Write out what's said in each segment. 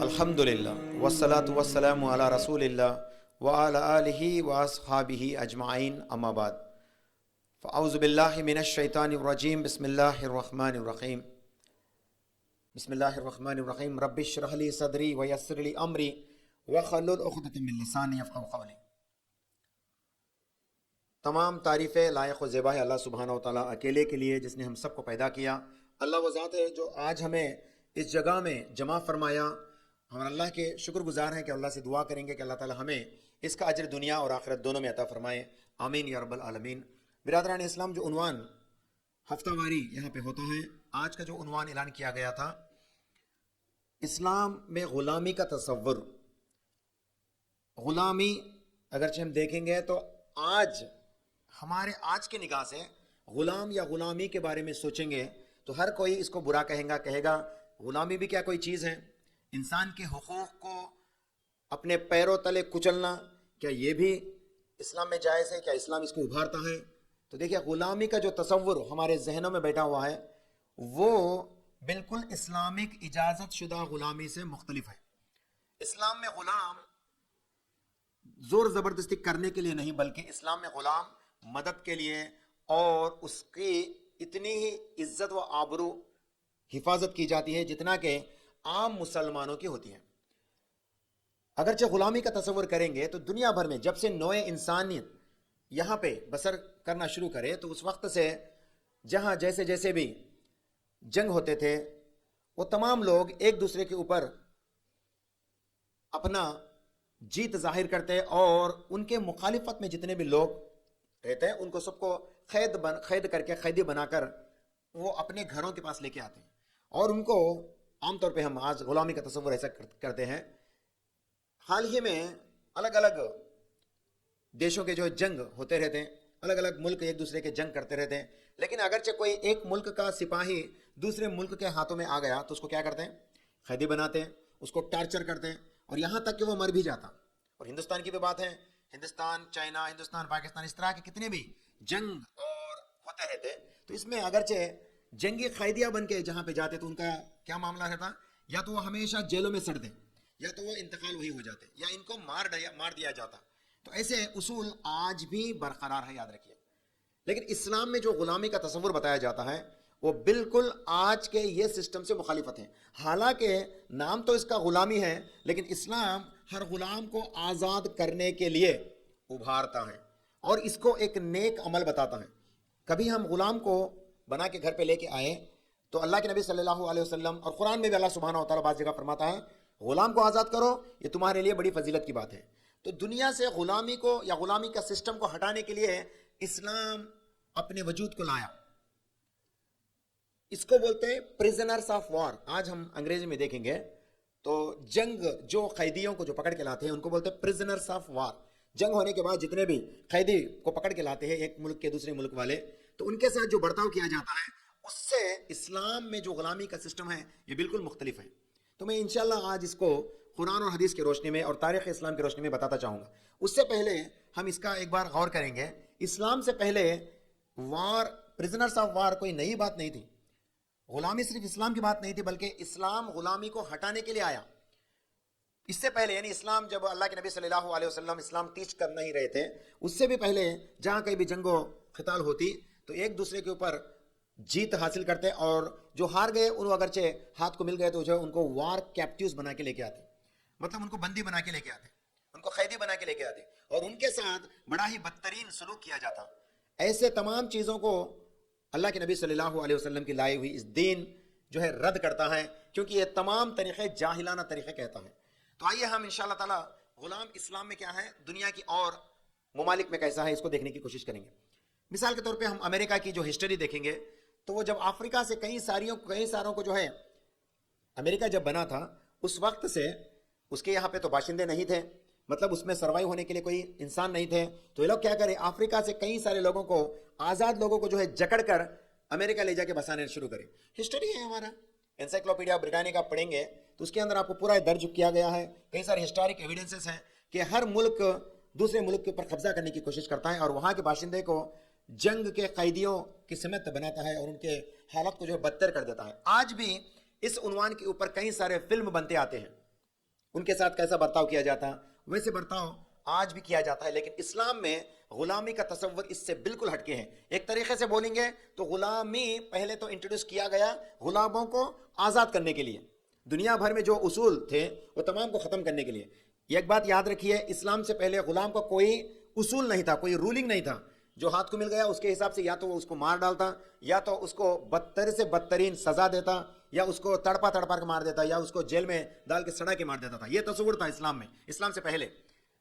الحمدللہ والصلاة والسلام علی رسول اللہ وعلی آلہ واصحابہ اجمعین اما بعد فاعوذ باللہ من الشیطان الرجیم بسم اللہ الرحمن الرحیم رب اشرح لی صدری ویسر لی امری واحلل عقدۃ من لسانی یفقہوا قولی۔ تمام تعریفیں لائق و زیبا ہے اللہ سبحانہ و تعالیٰ اکیلے کے لیے جس نے ہم سب کو پیدا کیا۔ اللہ وہ ذات ہے جو آج ہمیں اس جگہ میں جمع فرمایا۔ ہم اللہ کے شکر گزار ہیں کہ اللہ سے دعا کریں گے کہ اللہ تعالیٰ ہمیں اس کا اجر دنیا اور آخرت دونوں میں عطا فرمائے، آمین یا رب العالمین۔ برادران اسلام، جو عنوان ہفتہ واری یہاں پہ ہوتا ہے، آج کا جو عنوان اعلان کیا گیا تھا، اسلام میں غلامی کا تصور۔ غلامی اگرچہ ہم دیکھیں گے تو ہمارے آج کی نگاہ سے غلام یا غلامی کے بارے میں سوچیں گے تو ہر کوئی اس کو برا کہے گا غلامی بھی کیا کوئی چیز ہے؟ انسان کے حقوق کو اپنے پیروں تلے کچلنا، کیا یہ بھی اسلام میں جائز ہے؟ کیا اسلام اس کو ابھارتا ہے؟ تو دیکھیے، غلامی کا جو تصور ہمارے ذہنوں میں بیٹھا ہوا ہے وہ بالکل اسلامک اجازت شدہ غلامی سے مختلف ہے۔ اسلام میں غلام زور زبردستی کرنے کے لیے نہیں، بلکہ اسلام میں غلام مدد کے لیے اور اس کی اتنی ہی عزت و آبرو حفاظت کی جاتی ہے جتنا کہ عام مسلمانوں کی ہوتی ہے۔ اگرچہ غلامی کا تصور کریں گے تو دنیا بھر میں جب سے نوع انسانیت یہاں پہ بسر کرنا شروع کرے تو اس وقت سے جہاں جیسے بھی جنگ ہوتے تھے، وہ تمام لوگ ایک دوسرے کے اوپر اپنا جیت ظاہر کرتے اور ان کے مخالفت میں جتنے بھی لوگ رہتے ہیں ان کو سب کو قید کر کے قیدی بنا کر وہ اپنے گھروں کے پاس لے کے آتے ہیں، اور ان کو عام طور پہ ہم آج غلامی کا تصور ایسا کرتے ہیں۔ حال ہی میں الگ الگ دیشوں کے جو جنگ ہوتے رہتے ہیں، الگ الگ ملک ایک دوسرے کے جنگ کرتے رہتے ہیں، لیکن اگرچہ کوئی ایک ملک کا سپاہی دوسرے ملک کے ہاتھوں میں آ گیا تو اس کو کیا کرتے ہیں؟ قیدی بناتے ہیں، اس کو ٹارچر کرتے ہیں، اور یہاں تک کہ وہ مر بھی جاتا۔ اور ہندوستان کی بھی بات ہے، ہندوستان چائنا، ہندوستان پاکستان، اس طرح کے کتنے بھی جنگ اور ہوتے رہتے، تو اس میں اگرچہ جنگی قیدیاں بن کے جہاں پہ جاتے تو ان کا کیا معاملہ رہتا؟ یا تو وہ ہمیشہ جیلوں میں سڑتے، یا تو وہ انتقال وہی ہو جاتے، یا ان کو مار دیا جاتا۔ تو ایسے اصول آج بھی برقرار ہے، یاد رکھیے۔ لیکن اسلام میں جو غلامی کا تصور بتایا جاتا ہے وہ بالکل آج کے یہ سسٹم سے مخالفت ہے۔ حالانکہ نام تو اس کا غلامی ہے، لیکن اسلام ہر غلام کو آزاد کرنے کے لیے ابھارتا ہے اور اس کو ایک نیک عمل بتاتا ہے۔ کبھی ہم غلام کو بنا کے گھر پہ لے کے آئے تو اللہ کے نبی صلی اللہ علیہ وسلم اور قرآن میں بھی اللہ سبحانہ و تعالیٰ بعض جگہ فرماتا ہے غلام کو آزاد کرو، یہ تمہارے لیے بڑی فضیلت کی بات ہے۔ تو دنیا سے غلامی کو یا غلامی کا سسٹم کو ہٹانے کے لیے اسلام اپنے وجود کو لایا۔ اس کو بولتے ہیں پریزنرز آف وار۔ آج ہم انگریزی میں دیکھیں گے تو جنگ جو قیدیوں کو جو پکڑ کے لاتے ہیں ان کو بولتے ہیں پریزنرز آف وار۔ جنگ ہونے کے بعد جتنے بھی قیدی کو پکڑ کے لاتے ہیں ایک ملک کے دوسرے ملک والے، تو ان کے ساتھ جو برتاؤ کیا جاتا ہے اس سے اسلام میں جو غلامی کا سسٹم ہے یہ بالکل مختلف ہے۔ تو میں انشاءاللہ آج اس کو قرآن اور حدیث کی روشنی میں اور تاریخ اسلام کی روشنی میں بتاتا چاہوں گا۔ اس سے پہلے ہم اس کا ایک بار غور کریں گے، اسلام سے پہلے وار، پریزنرز آف وار کوئی نئی بات نہیں تھی۔ غلامی صرف اسلام کی بات نہیں تھی، بلکہ اسلام غلامی کو ہٹانے کے لیے آیا۔ اس سے پہلے یعنی اسلام جب اللہ کے نبی صلی اللہ علیہ وسلم اسلام ٹیچ کر نہیں رہے تھے، اس سے بھی پہلے جہاں کہیں بھی جنگ و قتال ہوتی تو ایک دوسرے کے اوپر جیت حاصل کرتے، اور جو ہار گئے ان اگرچہ ہاتھ کو مل گئے تو جو ان کو وار کیپٹیوز بنا کے لے کے آتے، مطلب ان کو بندی بنا کے لے کے آتے، ان کو قیدی بنا کے لے کے آتے، اور ان کے ساتھ بڑا ہی بدترین سلوک کیا جاتا۔ ایسے تمام چیزوں کو اللہ کے نبی صلی اللہ علیہ وسلم کی لائی ہوئی اس دین جو ہے رد کرتا ہے، کیونکہ یہ تمام طریقے جاہلانہ طریقے کہتا ہے۔ تو آئیے ہم انشاءاللہ تعالی غلام اسلام میں کیا ہے، دنیا کی اور ممالک میں کیسا ہے، اس کو دیکھنے کی کوشش کریں گے۔ مثال کے طور پہ ہم امریکہ کی جو ہسٹری دیکھیں گے تو وہ جب افریقہ سے کئی ساروں کو جو ہے امریکہ جب بنا تھا اس وقت سے اس کے یہاں پہ تو باشندے نہیں تھے، مطلب اس میں سروائیو ہونے کے لیے کوئی انسان نہیں تھے، تو یہ لوگ کیا کرے، افریقہ سے کئی سارے لوگوں کو، آزاد لوگوں کو جو ہے جکڑ کر امریکہ لے جا کے بسانے شروع کرے۔ ہسٹری ہے ہمارا، انسائکلوپیڈیا بریٹانیکا پڑھیں گے تو اس کے اندر آپ کو پورا درج کیا گیا ہے، کئی سارے ہسٹورک ایویڈنسز ہیں کہ ہر ملک دوسرے ملک کے اوپر قبضہ کرنے کی کوشش کرتا ہے اور وہاں کے باشندے کو جنگ کے قیدیوں کی سمت بناتا ہے اور ان کے حالت کو جو ہے بدتر کر دیتا ہے۔ آج بھی اس عنوان کے اوپر کئی سارے فلم بنتے آتے ہیں، ان کے ساتھ کیسا برتاؤ کیا جاتا، ویسے برتاؤ آج بھی کیا جاتا ہے. لیکن اسلام میں غلامی کا تصور اس سے بالکل ہٹ کے ہے. ایک طریقے سے بولیں گے تو غلامی پہلے تو انٹروڈیوس کیا گیا غلاموں کو آزاد کرنے کے لیے. دنیا بھر میں جو اصول تھے وہ تمام کو ختم کرنے کے لیے. یہ ایک بات یاد رکھیے، اسلام سے پہلے غلام کا کوئی اصول نہیں تھا، کوئی رولنگ نہیں تھا. جو ہاتھ کو مل گیا اس کے حساب سے یا تو وہ اس کو مار ڈالتا، یا تو اس کو بدتر سے بدترین سزا دیتا، یا اس کو تڑپا تڑپا کے مار دیتا، یا اس کو جیل میں ڈال کے سڑا کے مار دیتا تھا. یہ تصور تھا اسلام میں، اسلام سے پہلے.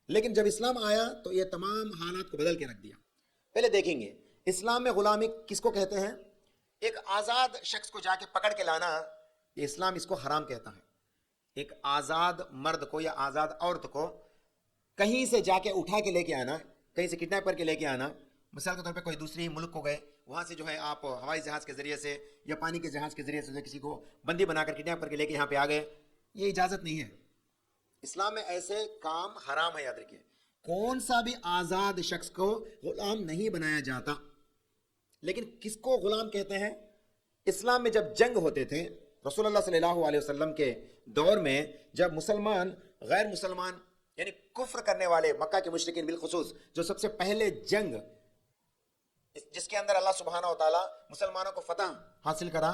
لیکن جب اسلام آیا تو یہ تمام حالات کو بدل کے رکھ دیا. پہلے دیکھیں گے اسلام میں غلامی کس کو کہتے ہیں. ایک آزاد شخص کو جا کے پکڑ کے لانا، یہ اسلام اس کو حرام کہتا ہے. ایک آزاد مرد کو یا آزاد عورت کو کہیں سے جا کے اٹھا کے لے کے آنا، کہیں سے کڈنیپ کر کے لے کے آنا. مثال کے طور پہ کوئی دوسری ملک کو گئے، وہاں سے جو ہے آپ ہوائی جہاز کے ذریعے سے یا پانی کے جہاز کے ذریعے سے کسی کو بندی بنا کر کڈنیپ کر کے لے کے یہاں پہ آ گئے، یہ اجازت نہیں ہے. اسلام میں ایسے کام حرام ہے. یاد رکھیے کون سا بھی آزاد شخص کو غلام نہیں بنایا جاتا. لیکن کس کو غلام کہتے ہیں؟ اسلام میں جب جنگ ہوتے تھے رسول اللہ صلی اللہ علیہ وسلم کے دور میں، جب مسلمان غیر مسلمان یعنی کفر کرنے والے مکہ کے مشرکین بالخصوص، جو سب سے پہلے جنگ جس کے اندر اللہ سبحانہ و تعالیٰ مسلمانوں کو فتح حاصل کرا،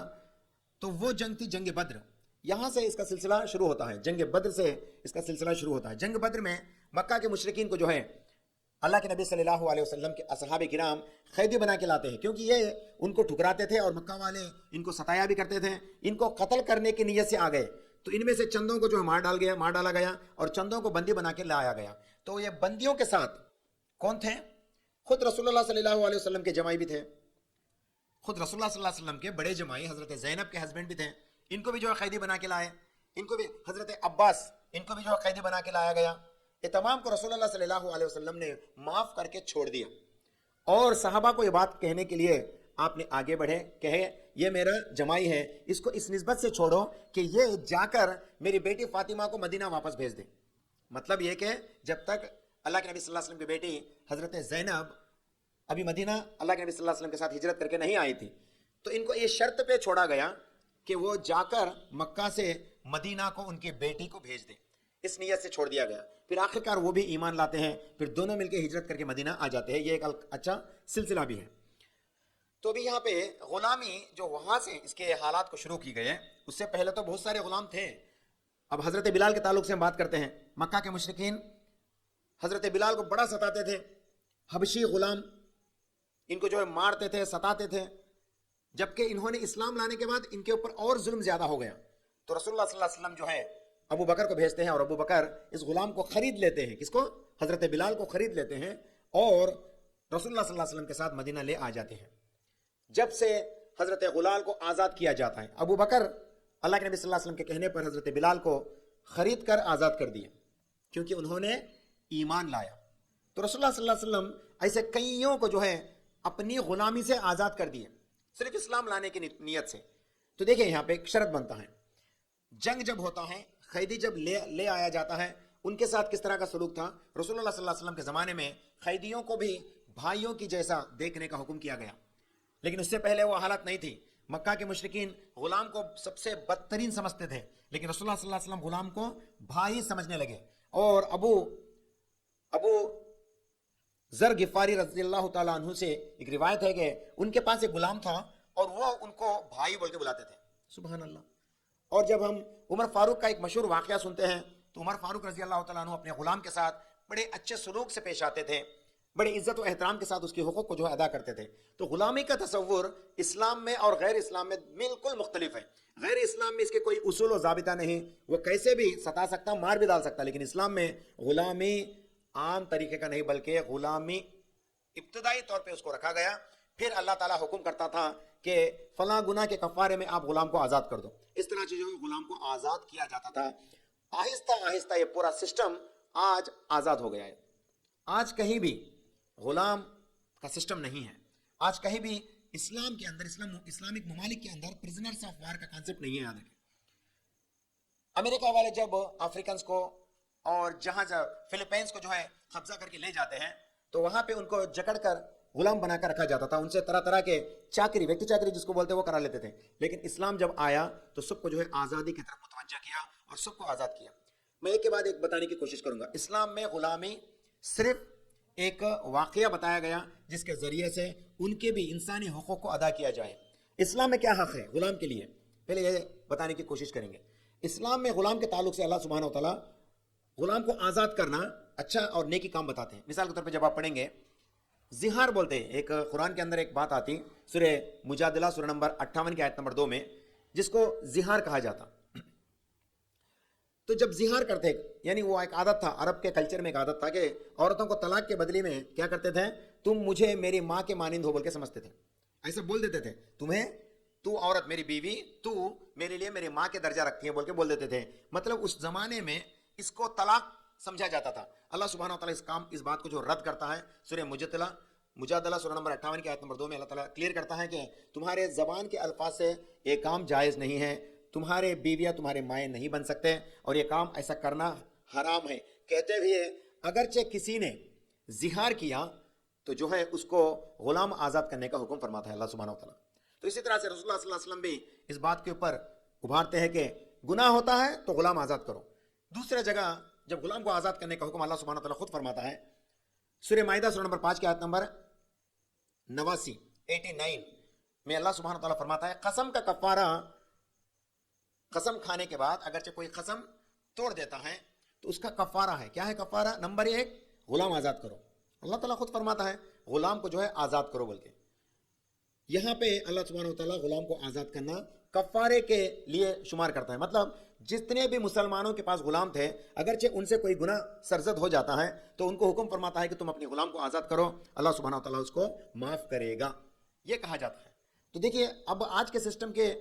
تو وہ جنگ تھی جنگ بدر. یہاں سے اس کا سلسلہ شروع ہوتا ہے، جنگ بدر سے اس کا سلسلہ شروع ہوتا ہے. جنگ بدر میں مکہ کے مشرکین کو جو ہے اللہ کے نبی صلی اللہ علیہ وسلم کے اصحاب کرام قیدی بنا کے لاتے ہیں، کیونکہ یہ ان کو ٹھکراتے تھے اور مکہ والے ان کو ستایا بھی کرتے تھے. ان کو قتل کرنے کی نیت سے آ گئے، تو ان میں سے چندوں کو جو ہے مار ڈالا گیا اور چندوں کو بندی بنا کے لایا گیا. تو یہ بندیوں کے ساتھ کون تھے؟ خود رسول اللہ صلی اللہ علیہ وسلم کے جمائی بھی تھے، خود رسول اللہ صلی اللہ علیہ وسلم کے بڑے جمائی حضرت زینب کے ہسبینڈ بھی تھے. ان کو بھی جو ہے قیدی بنا کے لائے. ان کو بھی حضرت عباس، ان کو بھی جو ہے قیدی بنا کے لایا گیا. یہ تمام کو رسول اللہ صلی اللہ علیہ وسلم نے معاف کر کے چھوڑ دیا. اور صحابہ کو یہ بات کہنے کے لیے آپ نے آگے بڑھے، کہے یہ میرا جمائی ہے، اس کو اس نسبت سے چھوڑو کہ یہ جا کر میری بیٹی فاطمہ کو مدینہ واپس بھیج دے. مطلب یہ کہ جب تک اللہ کے نبی صلی اللہ علیہ وسلم کی بیٹی حضرت زینب ابھی مدینہ اللہ کے نبی صلی اللہ علیہ وسلم کے ساتھ ہجرت کر کے نہیں آئی تھی، تو ان کو یہ شرط پہ چھوڑا گیا کہ وہ جا کر مکہ سے مدینہ کو ان کی بیٹی کو بھیج دیں. اس نیت سے چھوڑ دیا گیا. پھر آخرکار وہ بھی ایمان لاتے ہیں، پھر دونوں مل کے ہجرت کر کے مدینہ آ جاتے ہیں. یہ ایک اچھا سلسلہ بھی ہے. تو بھی یہاں پہ غلامی جو وہاں سے اس کے حالات کو شروع کی گئے، اس سے پہلے تو بہت سارے غلام تھے. اب حضرت بلال کے تعلق سے ہم بات کرتے ہیں. مکہ کے مشرکین حضرت بلال کو بڑا ستاتے تھے. حبشی غلام ان کو جو ہے مارتے تھے، ستاتے تھے. جبکہ انہوں نے اسلام لانے کے بعد ان کے اوپر اور ظلم زیادہ ہو گیا. تو رسول اللہ صلی اللہ علیہ وسلم جو ہے ابو بکر کو بھیجتے ہیں، اور ابو بکر اس غلام کو خرید لیتے ہیں. کس کو؟ حضرت بلال کو خرید لیتے ہیں اور رسول اللہ صلی اللہ علیہ وسلم کے ساتھ مدینہ لے آ جاتے ہیں. جب سے حضرت بلال کو آزاد کیا جاتا ہے، ابو بکر اللہ کے نبی صلی اللہ علیہ وسلم کے کہنے پر حضرت بلال کو خرید کر آزاد کر دیا، کیونکہ انہوں نے ایمان لایا. تو رسول اللہ صلی اللہ علیہ وسلم ایسے کئیوں کو جو ہے اپنی غلامی سے آزاد کر دیے، صرف اسلام لانے کی نیت سے. تو دیکھیں یہاں پہ ایک شرط بنتا ہے، جنگ جب ہوتا ہے، قیدی جب لے آیا جاتا ہے، ان کے ساتھ کس طرح کا سلوک تھا. رسول اللہ صلی اللہ علیہ وسلم کے زمانے میں قیدیوں کو بھی بھائیوں کی جیسا دیکھنے کا حکم کیا گیا. لیکن اس سے پہلے وہ حالت نہیں تھی. مکہ کے مشرکین غلام کو سب سے بدترین سمجھتے تھے، لیکن رسول اللہ صلی اللہ علیہ وسلم غلام کو بھائی سمجھنے لگے. اور ابو ذر غفاری رضی اللہ تعالیٰ عنہ سے ایک روایت ہے کہ ان کے پاس ایک غلام تھا اور وہ ان کو بھائی بول کے بلاتے تھے. سبحان اللہ. اور جب ہم عمر فاروق کا ایک مشہور واقعہ سنتے ہیں تو عمر فاروق رضی اللہ تعالیٰ عنہ اپنے غلام کے ساتھ بڑے اچھے سلوک سے پیش آتے تھے، بڑے عزت و احترام کے ساتھ اس کے حقوق کو جو ہے ادا کرتے تھے. تو غلامی کا تصور اسلام میں اور غیر اسلام میں بالکل مختلف ہے. غیر اسلام میں اس کے کوئی اصول و ضابطہ نہیں، وہ کیسے بھی ستا سکتا، مار بھی ڈال سکتا. لیکن اسلام میں غلامی عام طریقے کا نہیں، بلکہ غلامی ابتدائی طور پہ اس کو رکھا گیا. پھر اللہ تعالیٰ حکم کرتا تھا کہ فلاں گناہ کے کفارے میں آپ غلام کو آزاد کر دو. اس طرح سے جو غلام کو آزاد کیا جاتا تھا. آہستہ آہستہ یہ پورا سسٹم آج آزاد ہو گیا ہے. آج کہیں بھی غلام کا سسٹم نہیں ہے. آج کہیں بھی اسلام کے اندر، اسلامک ممالک کے اندر پرزنرز آف وار کا کانسیپٹ نہیں ہے. یاد رکھیں امریکہ والے جب افریکنز کو اور جہاں فلپائنز کو جو ہے قبضہ کر کے لے جاتے ہیں تو وہاں پہ ان کو جکڑ کر غلام بنا کر رکھا جاتا تھا. ان سے طرح طرح کے چاکری، ویکتی چاکری جس کو بولتے ہیں، وہ کرا لیتے تھے. لیکن اسلام جب آیا تو سب کو جو ہے آزادی کی طرف متوجہ کیا اور سب کو آزاد کیا. میں ایک کے بعد ایک بتانے کی کوشش کروں گا. اسلام میں غلامی صرف ایک واقعہ بتایا گیا جس کے ذریعے سے ان کے بھی انسانی حقوق کو ادا کیا جائے. اسلام میں کیا حق ہے غلام کے لیے، پہلے یہ بتانے کی کوشش کریں گے. اسلام میں غلام کے تعلق سے اللہ سبحانہ و تعالیٰ غلام کو آزاد کرنا اچھا اور نیکی کام بتاتے ہیں. مثال کے طور پہ جب آپ پڑھیں گے زہار بولتے ہیں، ایک قرآن کے اندر ایک بات آتی سورہ مجادلہ سورہ نمبر 58 کی آیت نمبر 2 میں، جس کو زہار کہا جاتا. تو جب زہار کرتے یعنی وہ ایک عادت تھا، عرب کے کلچر میں ایک عادت تھا کہ عورتوں کو طلاق کے بدلے میں کیا کرتے تھے، تم مجھے میری ماں کے مانند ہو بول کے سمجھتے تھے، ایسا بول دیتے تھے، تو عورت میری بیوی، تو میرے لیے میری ماں کے درجہ رکھتی ہے بول کے بول دیتے تھے. مطلب اس زمانے میں اس کو طلاق سمجھا جاتا تھا. اللہ سبحانہ وتعالیٰ اس بات کو جو رد کرتا ہے سورہ مجادلہ سورہ نمبر 58 کی آیت نمبر 2 میں اللہ تعالیٰ کلیئر کرتا ہے کہ تمہارے زبان کے الفاظ سے یہ کام جائز نہیں ہے، تمہارے بیویاں تمہارے مائیں نہیں بن سکتے اور یہ کام ایسا کرنا حرام ہے. کہتے ہوئے اگرچہ کسی نے زہار کیا تو جو ہے اس کو غلام آزاد کرنے کا حکم فرماتا ہے اللہ سبحانہ وتعالیٰ. تو اسی طرح سے رسول اللہ صلی اللہ علیہ وسلم بھی اس بات کے اوپر ابھارتے ہیں کہ گناہ ہوتا ہے تو غلام آزاد کرو. دوسرے جگہ جب غلام کو آزاد کرنے کا حکم اللہ سبحانہ وتعالیٰ خود فرماتا ہے سورہ مائدہ سورہ نمبر 5 کی آیت نمبر 89 میں اللہ سبحانہ وتعالیٰ فرماتا ہے قسم کا کفارہ، قسم کھانے کے بعد اگرچہ کوئی قسم توڑ دیتا ہے تو اس کا کفارہ ہے. کیا ہے کفارہ؟ نمبر 1 غلام آزاد کرو. اللہ تعالیٰ خود فرماتا ہے غلام کو جو ہے آزاد کرو بول کے. یہاں پہ اللہ سبحانہ وتعالیٰ غلام کو آزاد کرنا کفارے کے لیے شمار کرتا ہے. مطلب جتنے بھی مسلمانوں کے پاس غلام تھے اگرچہ ان سے کوئی گناہ سرزد ہو جاتا ہے تو ان کو حکم فرماتا ہے کہ تم اپنے غلام کو آزاد کرو، اللہ سبحانہ وتعالیٰ اس کو معاف کرے گا، یہ کہا جاتا ہے. تو دیکھیے اب آج کے سسٹم کے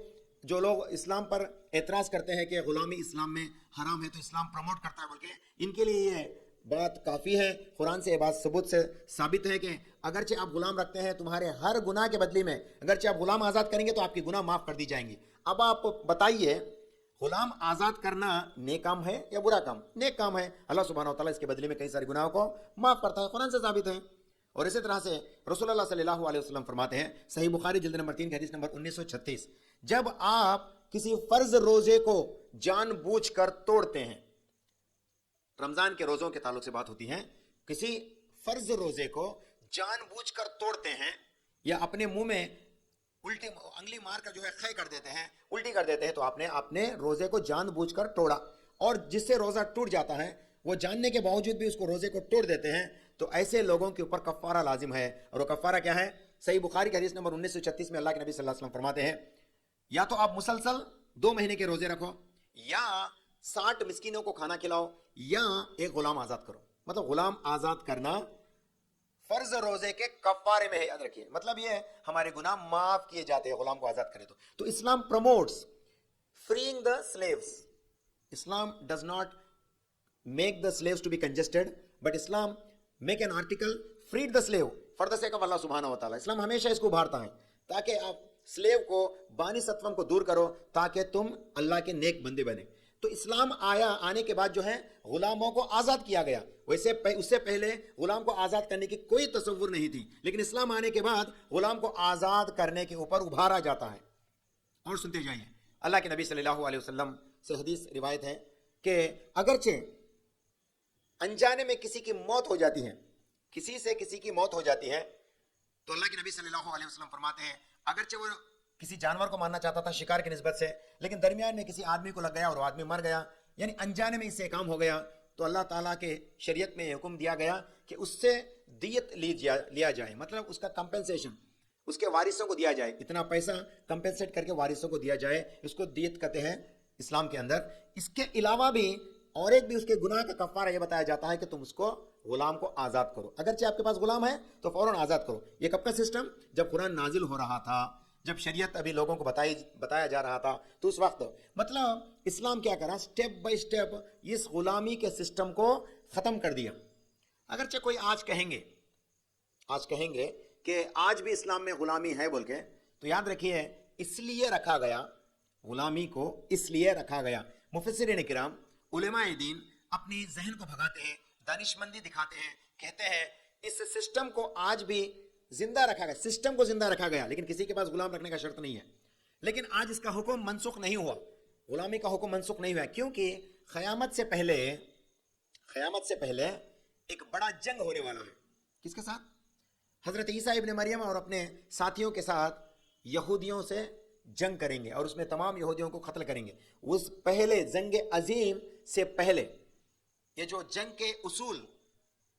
جو لوگ اسلام پر اعتراض کرتے ہیں کہ غلامی اسلام میں حرام ہے تو اسلام پروموٹ کرتا ہے بول کے، ان کے لیے یہ بات کافی ہے. قرآن سے یہ بات ثبوت سے ثابت ہے کہ اگرچہ آپ غلام رکھتے ہیں تمہارے ہر گناہ کے بدلے میں اگرچہ آپ غلام آزاد کریں گے تو آپ کی گناہ معاف کر دی جائیں گی. اب آپ بتائیے غلام آزاد کرنا نیک کام ہے یا برا کام؟ نیک کام ہے. اللہ سبحانہ وتعالیٰ اس کے بدلے میں کئی سارے گناہوں کو معاف کرتا ہے، قرآن سے ثابت ہے. اور اسی طرح سے رسول اللہ صلی اللہ علیہ وسلم فرماتے ہیں صحیح بخاری جلد نمبر 3 کی حدیث نمبر 1936، جب آپ کسی فرض روزے کو جان بوجھ کر توڑتے ہیں، رمضان کے روزوں کے تعلق سے بات ہوتی ہے، کسی فرض روزے کو جان بوجھ کر توڑتے ہیں یا اپنے منہ میں الٹی انگلی مار کر جو ہے خے کر دیتے ہیں، الٹی کر دیتے ہیں، تو آپ نے اپنے روزے کو جان بوجھ کر توڑا. اور جس سے روزہ ٹوٹ جاتا ہے وہ جاننے کے باوجود بھی اس کو روزے کو توڑ دیتے ہیں، تو ایسے لوگوں کے اوپر کفارہ لازم ہے. اور وہ کفارہ کیا ہے؟ صحیح بخاری کی حدیث نمبر 1936 میں اللہ کے نبی صلی اللہ علیہ وسلم فرماتے ہیں یا تو آپ مسلسل 2 مہینے کے روزے رکھو، یا 60 مسکینوں کو کھانا کھلاؤ، یا ایک غلام آزاد کرو. مطلب غلام آزاد کرنا فرض روزے کے کفارے میں ہے، یاد رکھیے. مطلب یہ ہے ہمارے گناہ معاف کیے جاتے ہیں غلام کو آزاد کرے تو اسلام promotes freeing the slaves. Islam does not make the slaves to be congested, but Islam make an article freed the slave for the sake of Allah subhanahu wa ta'ala. اسلام ہمیشہ اس کو ابھارتا ہے تاکہ آپ سلیو کو بانی ستوم کو دور کرو تاکہ تم اللہ کے نیک بندے بنے. تو اسلام آنے کے بعد جو ہے غلاموں کو آزاد کیا گیا. ویسے اس سے پہلے غلام کو آزاد کرنے کی کوئی تصور نہیں تھی، لیکن اسلام آنے کے بعد غلام کو آزاد کرنے کے اوپر ابھارا جاتا ہے. اور سنتے جائیے اللہ کے نبی صلی اللہ علیہ وسلم سے حدیث روایت ہے کہ اگرچہ انجانے میں کسی کی موت ہو جاتی ہے، کسی سے کسی کی موت ہو جاتی ہے، تو اللہ کے نبی صلی اللہ علیہ وسلم فرماتے ہیں اگرچہ وہ کسی جانور کو مارنا چاہتا تھا شکار کی نسبت سے، لیکن درمیان میں کسی آدمی کو لگ گیا اور وہ آدمی مر گیا، یعنی انجانے میں اس سے کام ہو گیا، تو اللہ تعالیٰ کے شریعت میں یہ حکم دیا گیا کہ اس سے دیت لیا جائے. مطلب اس کا کمپنسیشن اس کے وارثوں کو دیا جائے، اتنا پیسہ کمپنسیٹ کر کے وارثوں کو دیا جائے، اس کو دیت کہتے ہیں اسلام کے اندر. اس کے علاوہ بھی اور ایک بھی اس کے گناہ کا کفارہ یہ بتایا جاتا ہے کہ تم اس کو غلام کو آزاد کرو. اگرچہ آپ کے پاس غلام ہے تو فوراً آزاد کرو. یہ کب کا سسٹم؟ جب قرآن نازل ہو رہا تھا، جب شریعت ابھی لوگوں کو بتایا جا رہا تھا، تو اس وقت مطلب اسلام کیا کرا، سٹیپ بائی سٹیپ اس غلامی کے سسٹم کو ختم کر دیا. اگرچہ کوئی آج کہیں گے کہ آج بھی اسلام میں غلامی ہے بول کے، تو یاد رکھیے اس لیے رکھا گیا، غلامی کو اس لیے رکھا گیا. مفسرین کرام، علماء دین اپنی ذہن کو بھگاتے ہیں، دانشمندی دکھاتے ہیں، کہتے ہیں اس سسٹم کو آج بھی زندہ رکھا گیا، سسٹم کو زندہ رکھا گیا، لیکن کسی کے پاس غلام رکھنے کا شرط نہیں ہے. لیکن آج اس کا حکم منسوخ نہیں ہوا، غلامی کا حکم منسوخ نہیں ہوا، کیونکہ قیامت سے پہلے ایک بڑا جنگ ہونے والا ہے. کس کے ساتھ؟ حضرت عیسیٰ ابن مریم اور اپنے ساتھیوں کے ساتھ یہودیوں سے جنگ کریں گے اور اس میں تمام یہودیوں کو قتل کریں گے. اس پہلے جنگ عظیم سے پہلے یہ جو جنگ کے اصول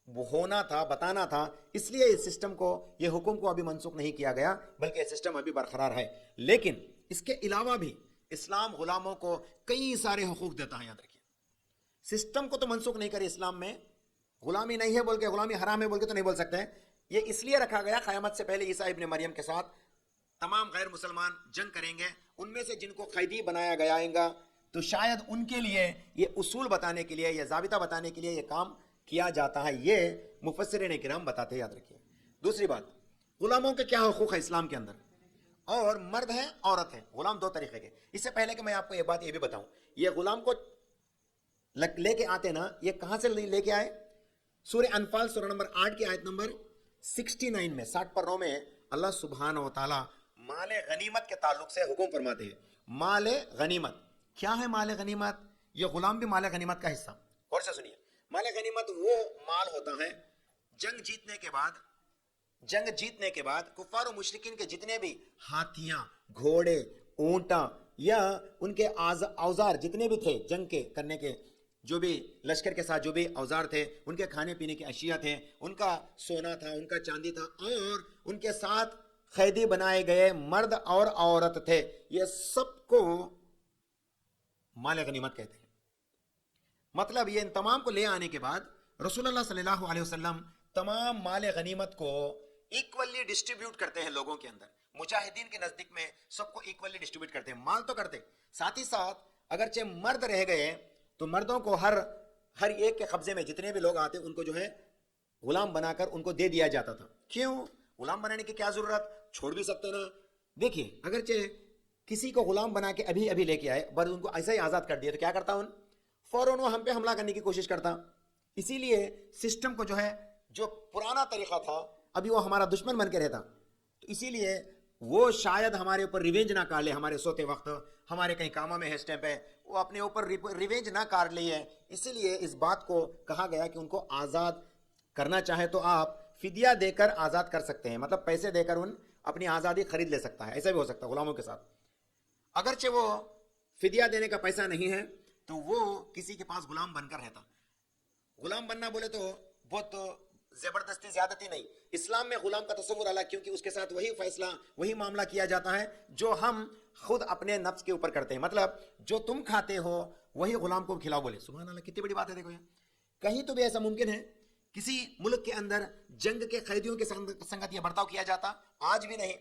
وہ ہونا تھا، بتانا تھا، اس لیے اس سسٹم کو، یہ حکم کو ابھی منسوخ نہیں کیا گیا، بلکہ یہ سسٹم ابھی برقرار ہے. لیکن اس کے علاوہ بھی اسلام غلاموں کو کئی سارے حقوق دیتا ہے. یاد رکھیے، سسٹم کو تو منسوخ نہیں کرے. اسلام میں غلامی نہیں ہے بول کے، غلامی حرام ہے بول کے تو نہیں بول سکتے. یہ اس لیے رکھا گیا قیامت سے پہلے عیسیٰ ابن مریم کے ساتھ تمام غیر مسلمان جنگ کریں گے. ان میں سے جن کو قیدی بنایا گیا گا تو شاید ان کے لیے یہ اصول بتانے کے لیے، یہ ضابطہ بتانے کے لیے یہ کام کیا جاتا ہے. یہ مفسرین کرام بتاتے ہیں. یاد رکھیے. دوسری بات، غلاموں کے کیا حقوق ہے اسلام کے اندر؟ اور مرد ہے، عورت ہے. غلام دو طریقے کے. اس سے پہلے کہ میں آپ کو یہ بات یہ بھی بتاؤں، یہ غلام کو لے کے آتے نا، یہ کہاں سے لے کے آئے؟ سورہ انفال سورہ نمبر 8 کی آیت نمبر 69 میں، 60 پر 9 میں اللہ سبحانہ و تعالی مال غنیمت کے تعلق سے حکم فرماتے ہیں. مال غنیمت کیا ہے؟ مال غنیمت، یہ غلام بھی مال غنیمت کا حصہ. اور سے سنیے، مال غنیمت وہ مال ہوتا ہے جنگ جیتنے کے بعد کفار و مشرکین کے جتنے بھی ہاتھیاں، گھوڑے، اونٹاں یا ان کے اوزار جتنے بھی تھے جنگ کے کرنے کے، جو بھی لشکر کے ساتھ جو بھی اوزار تھے، ان کے کھانے پینے کی اشیاء تھے، ان کا سونا تھا، ان کا چاندی تھا، اور ان کے ساتھ قیدی بنائے گئے مرد اور عورت تھے، یہ سب کو مال غنیمت کہتے ہیں. مطلب یہ ان تمام کو لے آنے کے بعد رسول اللہ صلی اللہ علیہ وسلم تمام مال غنیمت کو ایکولی ڈسٹریبیوٹ کرتے ہیں لوگوں کے اندر. مجاہدین کے نزدیک میں سب کو ایکولی ڈسٹریبیوٹ کرتے ہیں. مال تو کرتے، ساتھ ہی ساتھ اگرچہ مرد رہ گئے تو مردوں کو ہر ایک کے قبضے میں جتنے بھی لوگ آتے ان کو جو ہے غلام بنا کر ان کو دے دیا جاتا تھا. کیوں؟ غلام بنانے کی کیا ضرورت؟ چھوڑ بھی سکتے نا. دیکھیے، اگرچہ کسی کو غلام بنا کے ابھی لے کے آئے، بس ان کو ایسا ہی آزاد کر دیا تو کیا کرتا فوراً وہ ہم پہ حملہ کرنے کی کوشش کرتا. اسی لیے سسٹم کو جو ہے، جو پرانا طریقہ تھا، ابھی وہ ہمارا دشمن بن کے رہتا. تو اسی لیے وہ شاید ہمارے اوپر ریونج نہ کر لے. ہمارے سوتے وقت ہمارے کہیں کاموں میں ہے اس ٹائم پہ، وہ اپنے اوپر ریونج نہ کر لیے. اسی لیے اس بات کو کہا گیا کہ ان کو آزاد کرنا چاہے تو آپ فدیہ دے کر آزاد کر سکتے ہیں. مطلب پیسے دے کر ان اپنی آزادی خرید لے سکتا ہے. ایسا بھی ہو سکتا ہے غلاموں کے ساتھ. اگرچہ وہ فدیہ دینے کا پیسہ نہیں ہے تو وہ کسی کے پاس غلام بن کر رہتا. غلام بننا بولے تو بہت زبردستی، زیادتی نہیں. اسلام میں غلام کا تصور الگ، کیونکہ اس کے ساتھ وہی فیصلہ، وہی معاملہ کیا جاتا ہے جو ہم خود اپنے نفس کے اوپر کرتے ہیں. مطلب جو تم کھاتے ہو وہی غلام کو کھلاؤ. بولے سبحان اللہ، کتنی بڑی بات ہے. دیکھو، کہیں تو بھی ایسا ممکن ہے کسی ملک کے اندر جنگ کے قیدیوں کے سنگت یہ برتاؤ کیا جاتا؟ آج بھی نہیں.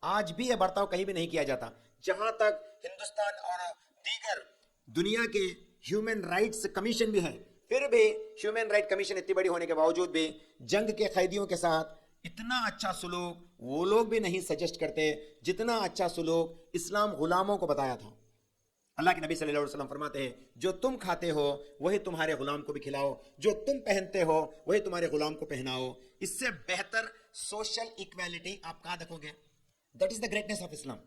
آج بھی یہ برتاؤ کہیں بھی نہیں کیا جاتا. جہاں تک ہندوستان اور دیگر دنیا کے ہیومن رائٹس کمیشن بھی ہے، پھر بھی ہیومن رائٹ کمیشن اتنی بڑی ہونے کے باوجود بھی جنگ کے قیدیوں کے ساتھ اتنا اچھا سلوک وہ لوگ بھی نہیں سجیسٹ کرتے جتنا اچھا سلوک اسلام غلاموں کو بتایا تھا. اللہ کے نبی صلی اللہ علیہ وسلم فرماتے ہیں، جو تم کھاتے ہو وہی تمہارے غلام کو بھی کھلاؤ، جو تم پہنتے ہو وہی تمہارے غلام کو پہناؤ. اس سے بہتر سوشل ایکویلٹی آپ کہاں دیکھو گے؟ That is the greatness of Islam.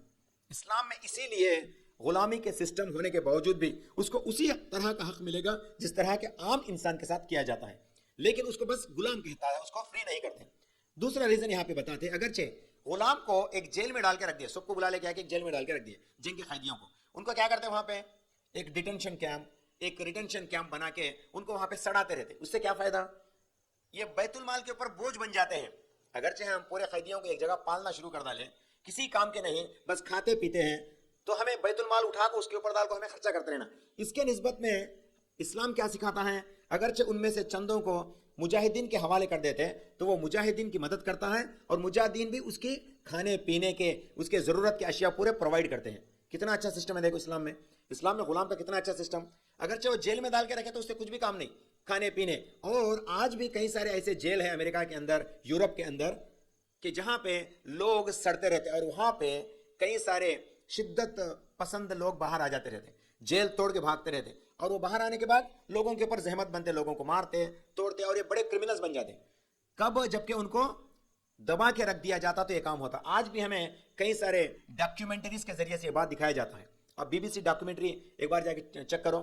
اسلام میں اسی لیے غلامی کے سسٹم ہونے کے باوجود بھی اس کو اسی طرح کا حق ملے گا جس طرح کے عام انسان کے ساتھ کیا جاتا ہے، لیکن اس کو بس غلام کہتا ہے، اس کو فری نہیں کرتے. دوسرا ریزن یہاں پہ بتاتے ہیں، اگرچہ غلام کو ایک جیل میں ڈال کے رکھ دیا، سب کو بلا لے کے ایک جیل میں ڈال کے رکھ دیا جنگ کے قیدیوں کو، ان کو کیا کرتے ہیں وہاں پہ ایک ڈیٹینشن کیمپ بنا کے ان کو وہاں پہ سڑاتے رہتے. اس سے کیا فائدہ؟ یہ بیت المال کے اوپر بوجھ بن جاتے ہیں. اگرچہ ہم پورے قیدیوں کو ایک جگہ پالنا شروع کر ڈالیں، کسی کام کے نہیں، بس کھاتے پیتے ہیں، تو ہمیں بیت المال اٹھا کے اس کے اوپر ڈال کو ہمیں خرچہ کرتے رہنا. اس کے نسبت میں اسلام کیا سکھاتا ہے؟ اگرچہ ان میں سے چندوں کو مجاہدین کے حوالے کر دیتے تو وہ مجاہدین کی مدد کرتا ہے، اور مجاہدین بھی اس کی کھانے پینے کے، اس کے ضرورت کے اشیاء پورے پرووائڈ کرتے ہیں. کتنا اچھا سسٹم ہے دیکھو اسلام میں غلام کا کتنا اچھا سسٹم. اگرچہ وہ جیل میں ڈال کے رکھے تو اس سے کچھ بھی کام نہیں، کھانے پینے. اور آج بھی کئی سارے ایسے جیل ہیں امریکہ کے اندر، یورپ کے اندر، کہ جہاں پہ لوگ سڑتے رہتے، اور وہاں پہ کئی سارے شدت پسند لوگ باہر آ جاتے رہتے، جیل توڑ کے بھاگتے رہتے، اور وہ باہر آنے کے بعد لوگوں کے اوپر زحمت بنتے، لوگوں کو مارتے توڑتے، اور یہ بڑے کرمنلز بن جاتے. کب؟ جبکہ ان کو دبا کے رکھ دیا جاتا تو یہ کام ہوتا. آج بھی ہمیں کئی سارے ڈاکیومنٹریز کے ذریعے سے یہ بات دکھایا جاتا ہے. اب BBC ڈاکیومنٹری ایک بار جا کے چیک کرو،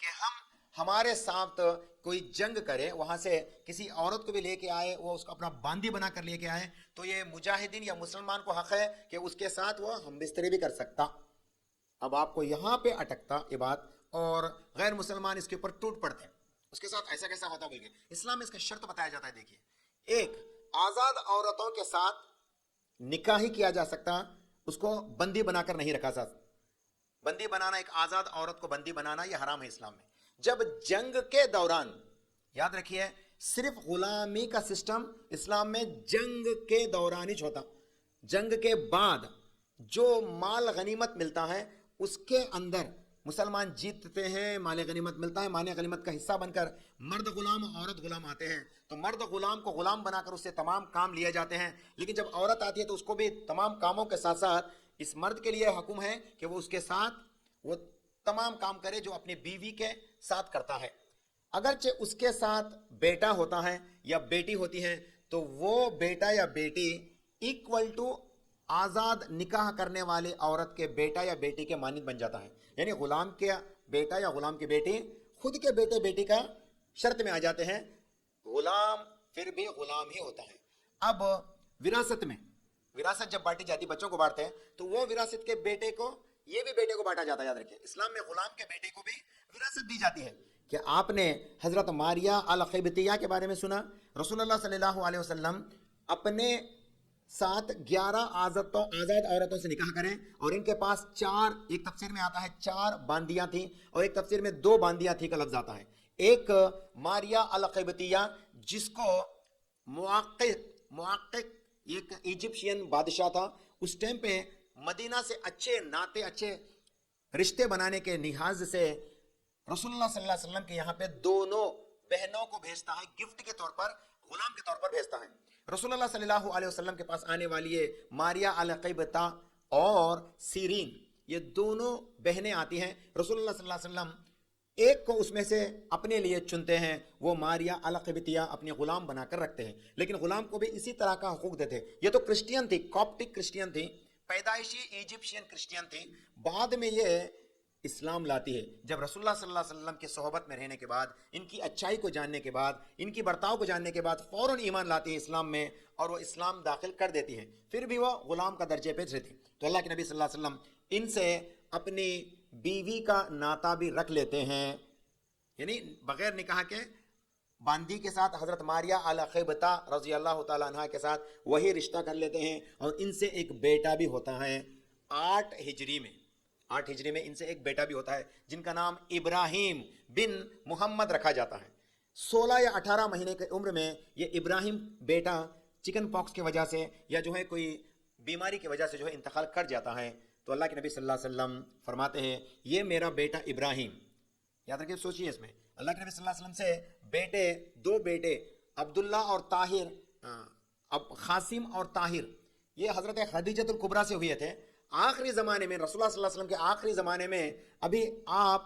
کہ ہم ہمارے ساتھ کوئی جنگ کرے، وہاں سے کسی عورت کو بھی لے کے آئے، وہ اس کو اپنا باندی بنا کر لے کے آئے، تو یہ مجاہدین یا مسلمان کو حق ہے کہ اس کے ساتھ وہ ہم بستری بھی کر سکتا۔ اب آپ کو یہاں پہ اٹکتا یہ بات، اور غیر مسلمان اس کے اوپر ٹوٹ پڑتے ہیں، اس کے ساتھ ایسا کیسا ہوتا بول کے اسلام میں اس کا شرط بتایا جاتا ہے۔ دیکھیے، ایک، آزاد عورتوں کے ساتھ نکاح ہی کیا جا سکتا، اس کو بندی بنا کر نہیں رکھا سکتا۔ بندی بنانا، ایک آزاد عورت کو بندی بنانا، یہ حرام ہے اسلام میں۔ جب جنگ کے دوران، یاد رکھیے، صرف غلامی کا سسٹم اسلام میں جنگ کے دوران ہی ہوتا، جنگ کے بعد جو مال غنیمت ملتا ہے اس کے اندر مسلمان جیتتے ہیں، مال غنیمت ملتا ہے، مال غنیمت کا حصہ بن کر مرد غلام عورت غلام آتے ہیں، تو مرد غلام کو غلام بنا کر اس سے تمام کام لیے جاتے ہیں، لیکن جب عورت آتی ہے تو اس کو بھی تمام کاموں کے ساتھ ساتھ اس مرد کے لیے حکم ہے کہ وہ اس کے ساتھ وہ تمام کام کرے جو اپنی بیوی کے ساتھ کرتا ہے۔ اگرچہ اس کے ساتھ بیٹا ہوتا ہے یا بیٹی ہوتی ہے تو وہ بیٹا یا بیٹی ایکول ٹو آزاد نکاح کرنے والی عورت کے بیٹا یا بیٹی کے مانند بن جاتا ہے، یعنی غلام کے بیٹا یا غلام کی بیٹی خود کے بیٹے بیٹی کا شرط میں آ جاتے ہیں، غلام پھر بھی غلام ہی ہوتا ہے۔ اب وراثت میں، وراثت جب بانٹی جاتی، بچوں کو بانٹتے ہیں، تو وہ وراثت کے بیٹے کو، یہ بھی بیٹے کو بانٹا جاتا ہے۔ یاد رکھیں، اسلام میں غلام کے بیٹے کو بھی وراثت دی جاتی ہے۔ کہ آپ نے حضرت ماریہ القبطیہ کے بارے میں سنا؟ رسول اللہ صلی اللہ علیہ وسلم اپنے ساتھ 11 آزاد عورتوں سے نکاح کریں، اور ان کے پاس 4، ایک تفسیر میں آتا ہے 4 باندیاں تھیں، اور ایک تفسیر میں 2 باندیاں تھیں کا لفظ آتا ہے۔ ایک ماریہ القبطیہ، جس کو مواقع ایک ایجپشین بادشاہ تھا، اس ٹائم پہ مدینہ سے اچھے ناطے، اچھے رشتے بنانے کے لحاظ سے رسول اللہ صلی اللہ علیہ وسلم کے یہاں پہ دونوں بہنوں کو بھیجتا ہے، گفٹ کے طور پر، غلام کے طور پر بھیجتا ہے۔ رسول اللہ صلی اللہ علیہ وسلم کے پاس آنے والی یہ ماریہ القبطہ اور سیرین، یہ دونوں بہنیں آتی ہیں، رسول اللہ صلی اللہ علیہ وسلم ایک کو اس میں سے اپنے لیے چنتے ہیں، وہ ماریہ القبطیہ اپنے غلام بنا کر رکھتے ہیں، لیکن غلام کو بھی اسی طرح کا حقوق دیتے۔ یہ تو کرسچین تھی، کاپٹک کرسچین تھی، پیدائشی ایجپشین کرسچین تھی، بعد میں یہ اسلام لاتی ہے۔ جب رسول اللہ صلی اللہ علیہ وسلم کی صحبت میں رہنے کے بعد، ان کی اچھائی کو جاننے کے بعد، ان کی برتاؤ کو جاننے کے بعد فوراً ایمان لاتی ہے اسلام میں، اور وہ اسلام داخل کر دیتی ہے، پھر بھی وہ غلام کا درجے پہ رہتی۔ تو اللہ کے نبی صلی اللہ علیہ وسلم ان سے اپنی بیوی کا ناطہ بھی رکھ لیتے ہیں، یعنی بغیر نکاح کے باندی کے ساتھ حضرت ماریہ القبطہ رضی اللہ تعالیٰ عنہ کے ساتھ وہی رشتہ کر لیتے ہیں، اور ان سے ایک بیٹا بھی ہوتا ہے۔ 8 ہجری میں ان سے ایک بیٹا بھی ہوتا ہے، جن کا نام ابراہیم بن محمد رکھا جاتا ہے۔ 16 یا 18 مہینے کی عمر میں یہ ابراہیم بیٹا چکن پاکس کی وجہ سے یا جو ہے کوئی بیماری کی وجہ سے جو ہے انتقال کر جاتا ہے، تو اللہ کے نبی صلی اللہ علیہ وسلم فرماتے ہیں یہ میرا بیٹا ابراہیم، یاد رکھیں، سوچیے اس میں اللہ کے نبی صلی اللہ علیہ وسلم سے 2 بیٹے عبداللہ اور طاہر، اب قاسم اور طاہر، یہ حضرت خدیجۃ الکبریٰ سے ہوئے تھے۔ آخری زمانے میں رسول اللہ صلی اللہ علیہ وسلم کے آخری زمانے میں، ابھی آپ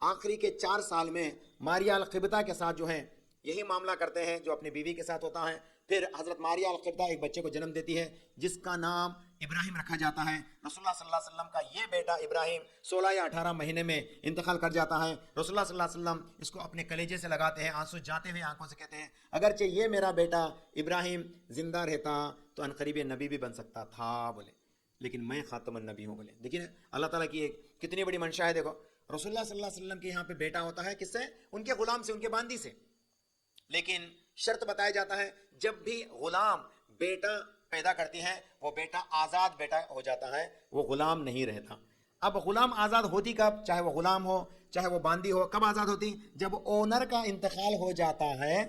آخری کے 4 سال میں ماریہ القبطہ کے ساتھ جو ہے یہی معاملہ کرتے ہیں جو اپنی بیوی کے ساتھ ہوتا ہے۔ پھر حضرت ماریہ القبطہ ایک بچے کو جنم دیتی ہے جس کا نام ابراہیم رکھا جاتا ہے۔ رسول اللہ صلی اللہ علیہ وسلم کا یہ بیٹا ابراہیم 16 یا 18 مہینے میں انتقال کر جاتا ہے۔ رسول اللہ صلی اللہ علیہ وسلم اس کو اپنے کلیجے سے لگاتے ہیں، آنسو جاتے ہوئے آنکھوں سے کہتے ہیں اگرچہ یہ میرا بیٹا ابراہیم زندہ رہتا تو عنقریب نبی بھی بن سکتا تھا، بولے، لیکن میں خاتم النبی ہوں، بولے۔ دیکھیں اللہ تعالیٰ کی ایک کتنی بڑی منشا ہے۔ دیکھو رسول اللہ صلی اللہ علیہ وسلم کے یہاں پہ بیٹا ہوتا ہے، کس سے؟ ان کے غلام سے، ان کے باندی سے، لیکن شرط بتایا جاتا ہے جب بھی غلام بیٹا پیدا کرتی ہے وہ بیٹا آزاد بیٹا ہو جاتا ہے، وہ غلام نہیں رہتا۔ اب غلام آزاد ہوتی کب؟ چاہے وہ غلام ہو چاہے وہ باندی ہو، کب آزاد ہوتی؟ جب اونر کا انتقال ہو جاتا ہے،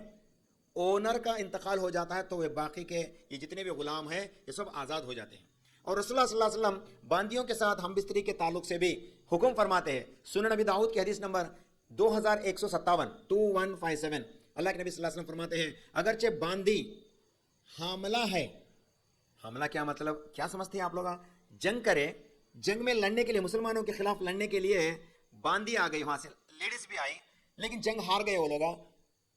اونر کا انتقال ہو جاتا ہے تو وہ باقی کے یہ جتنے بھی غلام ہیں یہ سب آزاد ہو جاتے ہیں۔ اور رسول اللہ صلی اللہ علیہ وسلم باندیوں کے ساتھ ہم بستری کے تعلق سے بھی حکم فرماتے ہیں۔ سنن نبی داؤد کی حدیث نمبر 2157 اللہ کے نبی صلی اللہ علیہ وسلم فرماتے ہیں اگرچہ باندی حاملہ ہے، حاملہ کیا مطلب، کیا سمجھتے ہیں آپ لوگ؟ جنگ کرے، جنگ میں لڑنے کے لیے، مسلمانوں کے خلاف لڑنے کے لیے باندی آ گئی، وہاں سے لیڈیز بھی آئی، لیکن جنگ ہار گئے وہ لوگ،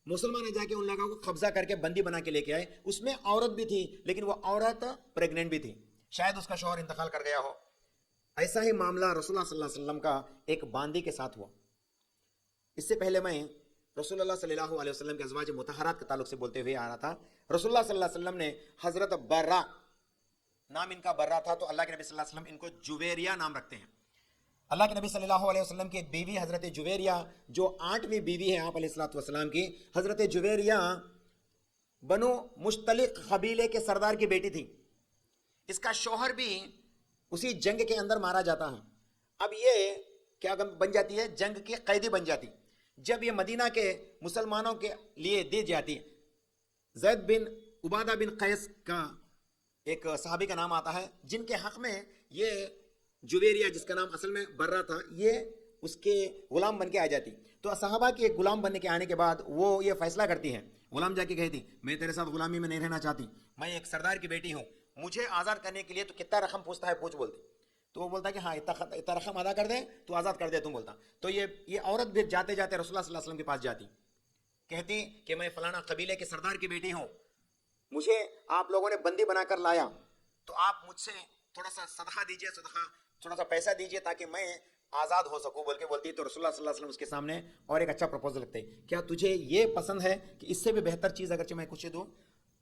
مسلمان نے جا کے ان لوگوں کو قبضہ کر کے بندی بنا کے لے کے آئے، اس میں عورت بھی تھی، لیکن وہ عورت پریگننٹ بھی تھی، شاید اس کا شوہر انتقال کر گیا ہو۔ ایسا ہی معاملہ رسول اللہ صلی اللہ علیہ وسلم کا ایک باندی کے ساتھ ہوا۔ اس سے پہلے میں رسول اللہ صلی اللہ علیہ وسلم کے ازواج مطہرات کے تعلق سے بولتے ہوئے آ رہا تھا. رسول اللہ صلی اللہ علیہ وسلم نے حضرت برا، نام ان کا برا تھا، تو اللہ کے نبی صلی اللہ علیہ وسلم ان کو جویریہ نام رکھتے ہیں. اللہ کے نبی صلی اللہ علیہ وسلم کی ایک بیوی حضرت جویریہ، جو 8ویں بیوی ہے آپ علیہ الصلوۃ والسلام کی، حضرت جویریہ بنو مشتلق قبیلے کے سردار کی بیٹی تھی. اس کا شوہر بھی اسی جنگ کے اندر مارا جاتا ہے. اب یہ کیا بن جاتی ہے؟ جنگ کی قیدی بن جاتی. جب یہ مدینہ کے مسلمانوں کے لیے دی جاتی، زید بن عبادہ بن قیس کا ایک صحابی کا نام آتا ہے، جن کے حق میں یہ جویریہ، جس کا نام اصل میں برا تھا، یہ اس کے غلام بن کے آ جاتی. تو صحابہ کے ایک غلام بننے کے آنے کے بعد وہ یہ فیصلہ کرتی ہے. غلام جا کے کہتی، میں تیرے ساتھ غلامی میں نہیں رہنا چاہتی، میں ایک سردار کی بیٹی ہوں، مجھے آزاد کرنے کے لیے تو کتنا رقم پوچھتا ہے، پوچھ بولتی. تو وہ بولتا ہے کہ ہاں اتنا رقم ادا کر دیں تو آزاد کر دے تم بولتا. تو یہ عورت بھی جاتے جاتے رسول اللہ صلی اللہ علیہ وسلم کے پاس جاتی، کہتی کہ میں فلانا قبیلے کے سردار کی بیٹی ہوں، مجھے آپ لوگوں نے بندی بنا کر لایا، تو آپ مجھ سے تھوڑا سا صدقہ دیجئے، تھوڑا سا پیسہ دیجئے تاکہ میں آزاد ہو سکوں بول کے بولتی. تو رسول اللہ صلی اللہ علیہ وسلم اس کے سامنے اور ایک اچھا پروپوزل رکھتے، کیا تجھے یہ پسند ہے کہ اس سے بھی بہتر چیز اگرچہ میں کچھ دوں؟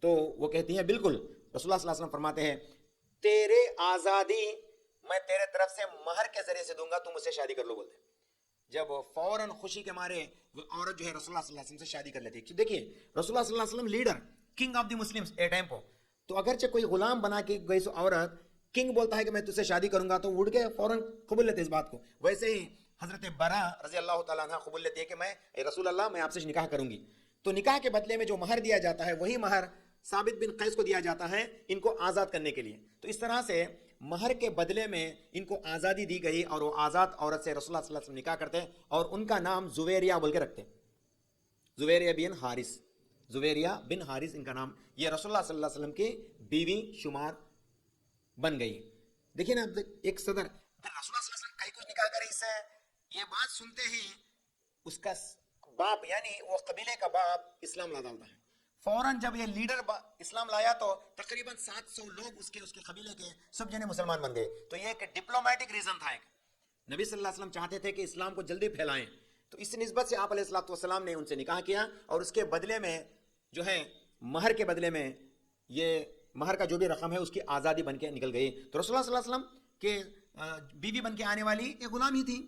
تو وہ کہتی ہیں بالکل. رسول اللہ صلی اللہ علیہ وسلم فرماتے ہیں تیرے آزادی میں تیرے طرف سے مہر کے ذریعے سے دوں گا، تم مجھ سے شادی کر لو بولتے. جب فوراً خوشی کے مارے وہ عورت جو ہے رسول اللہ صلی اللہ علیہ وسلم سے شادی کر لیتی. دیکھیے رسول اللہ صلی اللہ علیہ وسلم leader, king of the Muslims a time پہ، تو اگرچہ کوئی غلام بنا کے گئی سو عورت، کنگ بولتا ہے کہ میں تجھ سے شادی کروں گا، تو اڑ کے فوراً قبول لیتے اس بات کو. ویسے ہی حضرت برا رضی اللہ تعالیٰ عنہ قبول لیتی ہے کہ میں رسول اللہ میں آپ سے نکاح کروں گی. تو نکاح کے بدلے میں جو مہر دیا جاتا ہے وہی مہر ثابت بن قیس کو دیا جاتا ہے ان کو آزاد کرنے کے لیے. تو اس طرح سے مہر کے بدلے میں ان کو آزادی دی گئی اور وہ آزاد عورت سے رسول اللہ صلی اللہ علیہ وسلم نکاح کرتے اور ان کا نام زویریہ بول کے رکھتے، زویریہ بن حارث. زویریہ بن حارث ان کا نام. یہ رسول اللہ صلی اللہ علیہ وسلم کی بیوی شمار بن گئی. دیکھیں نا ایک صدر رسول اللہ صلی اللہ علیہ وسلم کئی کچھ نکاح کرے. اس سے یہ بات سنتے ہی اس کا باپ یعنی وہ قبیلے کا باپ اسلام لا ڈالتا ہے. فوراً جب یہ لیڈر اسلام لایا تو تقریباً 700 لوگ اس کے قبیلے کے سب جنے مسلمان بن گئے. تو یہ ایک ڈپلومیٹک ریزن تھا. ایک نبی صلی اللہ علیہ وسلم چاہتے تھے کہ اسلام کو جلدی پھیلائیں، تو اس نسبت سے آپ علیہ الصلوۃ والسلام نے ان سے نکاح کیا اور اس کے بدلے میں جو ہے مہر کے بدلے میں یہ مہر کا جو بھی رقم ہے اس کی آزادی بن کے نکل گئی. تو رسول اللہ صلی اللہ علیہ وسلم کے بیوی بن کے آنے والی ایک غلام ہی تھی.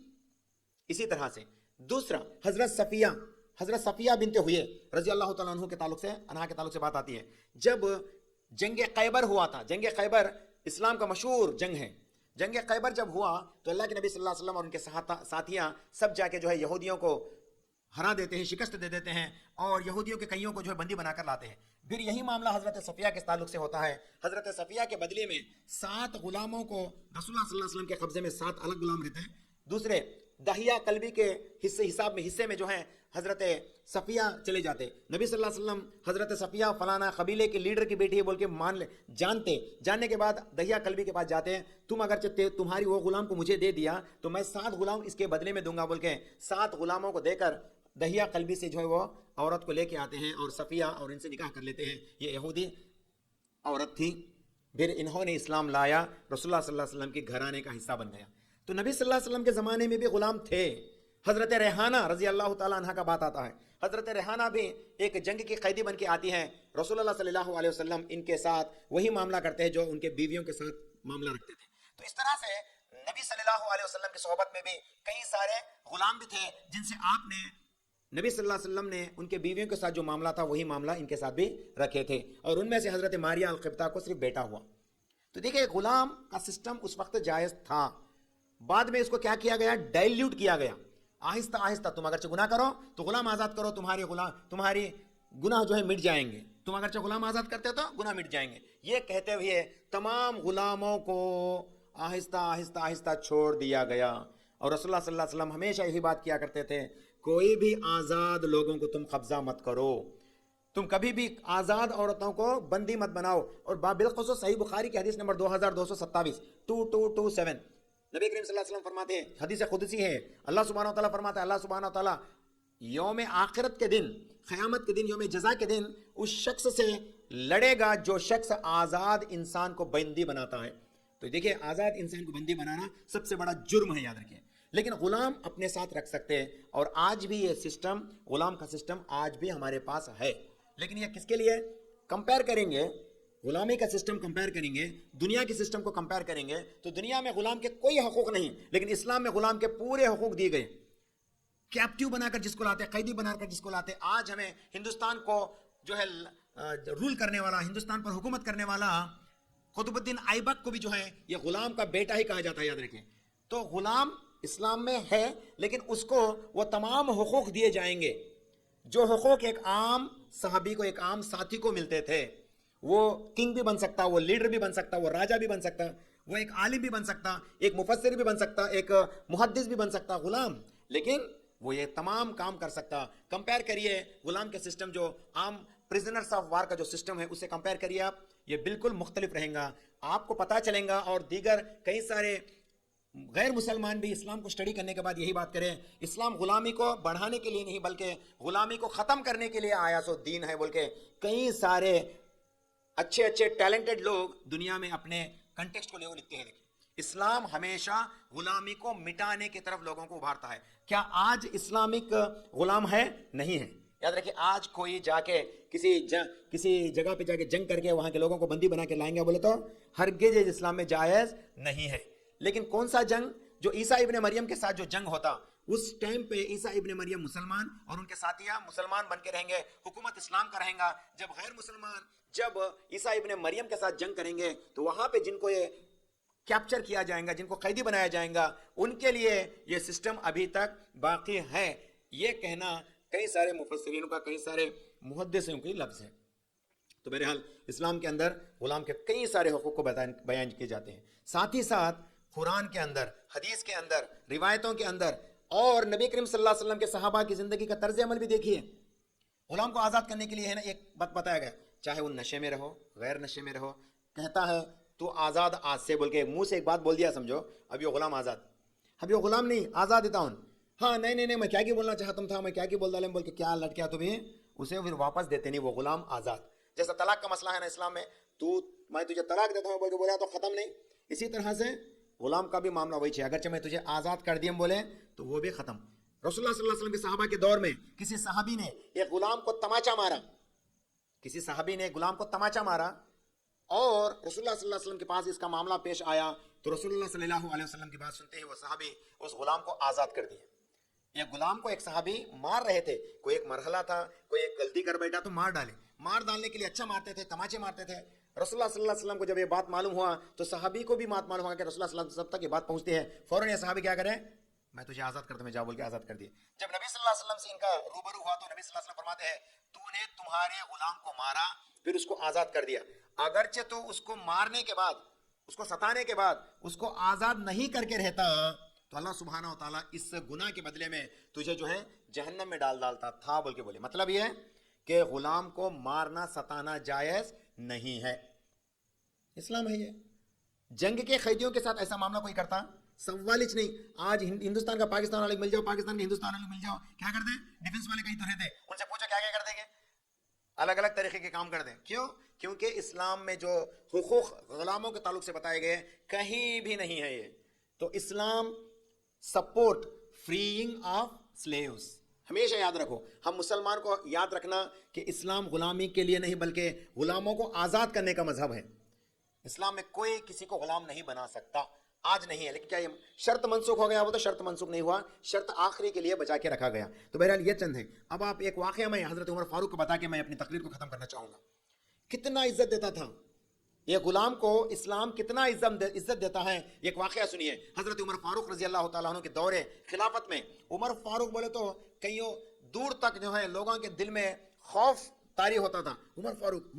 اسی طرح سے دوسرا حضرت صفیہ بنت ہوئے رضی اللہ تعالیٰ عنہ کے تعلق سے بات آتی ہے. جب جنگ خیبر ہوا تھا، جنگ خیبر اسلام کا مشہور جنگ ہے. جنگ خیبر جب ہوا تو اللہ کے نبی صلی اللہ علیہ وسلم اور ان کے ساتھیاں سب جا کے جو ہے یہودیوں کو ہرا دیتے ہیں، شکست دے دیتے ہیں اور یہودیوں کے کئیوں کو جو ہے بندی بنا کر لاتے ہیں. پھر یہی معاملہ حضرت صفیہ کے تعلق سے ہوتا ہے. حضرت صفیہ کے بدلے میں 7 غلاموں کو رسول اللہ صلی اللہ علیہ وسلم کے قبضے میں 7 الگ غلام رہتے ہیں. دوسرے دہیہ قلبی کے حصے میں جو ہے حضرت صفیہ چلے جاتے. نبی صلی اللہ علیہ وسلم حضرت صفیہ فلانا قبیلے کے لیڈر کی بیٹی ہے بول کے جاننے کے بعد دہیہ قلبی کے پاس جاتے ہیں. تم اگر تمہاری وہ غلام کو مجھے دے دیا تو میں 7 غلام اس کے بدلے میں دوں گا بول کے 7 غلاموں کو دے کر دہیہ قلبی سے جو ہے وہ عورت کو لے کے آتے ہیں اور صفیہ اور ان سے نکاح کر لیتے ہیں. یہ یہودی عورت تھی. پھر انہوں نے اسلام لایا، رسول اللہ صلی اللہ علیہ وسلم کے گھرانے کا حصہ بن گیا. تو نبی صلی اللہ علیہ وسلم کے زمانے میں بھی غلام تھے. حضرت ریحانہ رضی اللہ تعالیٰ عنہ کا بات آتا ہے. حضرت ریحانہ بھی ایک جنگ کی قیدی بن کے آتی ہیں. رسول اللہ صلی اللہ علیہ وسلم ان کے ساتھ وہی معاملہ کرتے ہیں جو ان کے بیویوں کے ساتھ معاملہ رکھتے تھے. تو اس طرح سے نبی صلی اللہ علیہ وسلم کی صحبت میں بھی کئی سارے غلام بھی تھے جن سے آپ نے نبی صلی اللہ علیہ وسلم نے ان کے بیویوں کے ساتھ جو معاملہ تھا وہی معاملہ ان کے ساتھ بھی رکھے تھے. اور ان میں سے حضرت ماریہ القبطہ کو صرف بیٹا ہوا. تو دیکھیں غلام کا سسٹم اس وقت جائز تھا. بعد میں اس کو کیا کیا گیا؟ ڈائلیوٹ کیا گیا. آہستہ آہستہ تم اگرچہ گناہ کرو تو غلام آزاد کرو، تمہاری گناہ جو ہے مٹ جائیں گے. تم اگرچہ غلام آزاد کرتے تو گناہ مٹ جائیں گے. یہ کہتے ہوئے تمام غلاموں کو آہستہ آہستہ آہستہ چھوڑ دیا گیا. اور رسول اللہ صلی اللہ علیہ وسلم ہمیشہ یہی بات کیا کرتے تھے، کوئی بھی آزاد لوگوں کو تم قبضہ مت کرو، تم کبھی بھی آزاد عورتوں کو بندی مت بناؤ. اور بالخصوص صحیح بخاری کی حدیث نمبر 2227 نبی کریم صلی اللہ علیہ وسلم فرماتے ہیں، حدیث قدسی ہے، اللہ سبحانہ و تعالیٰ فرماتا ہے، اللہ سبحانہ و تعالیٰ یوم آخرت کے دن، قیامت کے دن، یوم جزا کے دن اس شخص سے لڑے گا جو شخص آزاد انسان کو بندی بناتا ہے. تو دیکھیں آزاد انسان کو بندی بنانا سب سے بڑا جرم ہے، یاد رکھیں. لیکن غلام اپنے ساتھ رکھ سکتے ہیں. اور آج بھی یہ سسٹم, غلام کا سسٹم آج بھی ہمارے پاس ہے. لیکن یہ کس کے لیے کمپیئر کریں گے, غلامی کا سسٹم کمپیئر کریں گے, دنیا کے سسٹم کو کمپیئر کریں گے, تو دنیا میں غلام کے کوئی حقوق نہیں, لیکن اسلام میں غلام کے پورے حقوق دیے گئے. کیپٹیو بنا کر جس کو لاتے, قیدی بنا کر جس کو لاتے. آج ہمیں ہندوستان کو جو ہے رول کرنے والا, ہندوستان پر حکومت کرنے والا قطب الدین ایبک کو بھی جو ہے یہ غلام کا بیٹا ہی کہا جاتا ہے, یاد رکھیں. تو غلام اسلام میں ہے, لیکن اس کو وہ تمام حقوق دیے جائیں گے جو حقوق ایک عام صحابی کو, ایک عام ساتھی کو ملتے تھے. وہ کنگ بھی بن سکتا, وہ لیڈر بھی بن سکتا, وہ راجہ بھی بن سکتا, وہ ایک عالم بھی بن سکتا, ایک مفسر بھی بن سکتا, ایک محدث بھی بن سکتا غلام, لیکن وہ یہ تمام کام کر سکتا. کمپیئر کریے غلام کے سسٹم جو عام پریزنرز آف وار کا جو سسٹم ہے اسے کمپیئر کریے آپ, یہ بالکل مختلف رہیں گا, آپ کو پتا چلیں گا. اور دیگر کئی سارے غیر مسلمان بھی اسلام کو اسٹڈی کرنے کے بعد یہی بات کریں, اسلام غلامی کو بڑھانے کے لیے نہیں بلکہ غلامی کو ختم کرنے کے لیے آیا سو دین ہے بول کے کئی سارے اچھے اچھے ٹیلنٹڈ لوگ دنیا میں اپنے کنٹیکسٹ کو لے لکھتے ہیں. اسلام ہمیشہ غلامی کو مٹانے کی طرف لوگوں کو ابھارتا ہے. کیا آج اسلامک غلام ہے؟ نہیں ہے. یاد رکھیں, آج کوئی جا کے کسی جگہ پہ جا کے جنگ کر کے وہاں کے لوگوں کو بندی بنا کے لائیں گے بولے تو ہرگز اسلام میں جائز نہیں ہے. لیکن کون سا جنگ؟ جو عیسیٰ ابن مریم کے ساتھ جو جنگ ہوتا, اس ٹائم پہ عیسیٰ ابن مریم مسلمان اور ان کے ساتھیاں مسلمان بن کے رہیں گے, حکومت اسلام کا رہیں گا. جب غیر مسلمان جب عیسیٰ ابن مریم کے ساتھ جنگ کریں گے تو وہاں پہ جن کو یہ کیپچر کیا جائے گا, جن کو قیدی بنایا جائے گا, ان کے لیے یہ سسٹم ابھی تک باقی ہے. یہ کہنا کئی سارے مفسرین کا, کئی سارے محدثوں کی لفظ ہے. تو بہرحال اسلام کے اندر غلام کے کئی سارے حقوق کو بیان کیے جاتے ہیں. ساتھ ہی ساتھ قرآن کے اندر, حدیث کے اندر, روایتوں کے اندر اور نبی کریم صلی اللہ علیہ وسلم کے صحابہ کی زندگی کا طرز عمل بھی دیکھیے. غلام کو آزاد کرنے کے لیے ہے نا ایک بات بتایا گیا, چاہے وہ نشے میں رہو, غیر نشے میں رہو, کہتا ہے تو آزاد آج سے بول کے منہ سے ایک بات بول دیا, سمجھو ابھی وہ غلام آزاد, ابھی وہ غلام نہیں, آزاد دیتا ہوں. ہاں نہیں میں کیا بولنا چاہتا تھا, میں کیا بول ڈالیں بول کے کیا لٹ کیا تمہیں, اسے پھر واپس دیتے نہیں, وہ غلام آزاد. جیسا طلاق کا مسئلہ ہے نا اسلام میں, میں تجھے طلاق دیتا ہوں بول کے بولا تو ختم نہیں, اسی طرح سے غلام کا بھی معاملہ وہی ہے. اگرچہ میں تجھے آزاد کر دیا بولے تو وہ بھی ختم. رسول اللہ صلی اللہ علیہ وسلم کے صحابہ کے دور میں کسی صحابی نے ایک غلام کو تماچا مارا, کسی صحابی نے غلام کو تماچا مارا اور رسول اللہ صلی اللہ علیہ وسلم کے پاس اس کا معاملہ پیش آیا, تو رسول اللہ صلی اللہ علیہ وسلم کی بات سنتے ہی وہ صحابی اس غلام کو آزاد کر دیا. ایک غلام کو ایک صحابی مار رہے تھے, کوئی ایک مرحلہ تھا, کوئی ایک غلطی کر بیٹھا تو مار ڈالے, مار ڈالنے کے لیے اچھا مارتے تھے, تماچے مارتے تھے. رسول اللہ صلی اللہ علیہ وسلم کو جب یہ بات معلوم ہوا تو صحابی کو بھی بات معلوم ہوا کہ رسول اللہ صلی اللہ علیہ وسلم تک یہ بات پہنچتی ہے, فوراً یہ صحابی کیا کریں, میں تجھے آزاد کرتا ہوں, جا بول کے آزاد کر دیے. جب نبی صلی اللہ علیہ وسلم سے ان کا روبرو ہوا تو نبی صلی اللہ علیہ وسلم فرماتے ہیں, تو نے تمہارے غلام کو مارا پھر اس کو آزاد کر دیا, اگرچہ تو اس کو مارنے کے بعد, اس کو ستانے کے بعد اس کو آزاد نہیں کر کے رہتا تو اللہ سبحانہ و تعالیٰ اس گناہ کے بدلے میں تجھے جو ہے جہنم میں ڈالتا تھا بول کے بولے. مطلب یہ ہے کہ غلام کو مارنا ستانا جائز نہیں ہے. اسلام ہے یہ. جنگ کے قیدیوں کے ساتھ ایسا معاملہ کوئی کرتا سوال ہی نہیں. آج ہندوستان کا پاکستان والے مل جاؤ, پاکستان کے ہندوستان والے مل جاؤ, کیا کرتے ہیں, ڈیفنس والے کہیں تو رہتے, ان سے پوچھو کیا کر دیں گے, الگ الگ طریقے کے کام کر دیں. کیوں؟ کیونکہ اسلام میں جو حقوق غلاموں کے تعلق سے بتائے گئے کہیں بھی نہیں ہے یہ. تو اسلام سپورٹ فریئنگ آف سلیوز. ہمیشہ یاد رکھو, ہم مسلمان کو یاد رکھنا کہ اسلام غلامی کے لیے نہیں بلکہ غلاموں کو آزاد کرنے کا مذہب ہے. اسلام میں کوئی کسی کو غلام نہیں بنا سکتا, آج نہیں ہے. لیکن کیا یہ شرط منسوخ ہو گیا؟ وہ تو شرط منسوخ نہیں ہوا, شرط آخری کے لیے بچا کے رکھا گیا. تو بہرحال یہ چند ہے. اب آپ ایک واقعہ میں حضرت عمر فاروق کو بتا کے میں اپنی تقریر کو ختم کرنا چاہوں گا. کتنا عزت دیتا تھا یہ غلام کو اسلام, کتنا عزت دیتا ہے. ایک واقعہ سنیے. حضرت عمر فاروق رضی اللہ تعالیٰ عنہ کے دور خلافت میں, عمر فاروق بولے تو کئیوں دور تک جو ہے لوگوں کے دل میں خوف طاری ہوتا تھا. عمر فاروق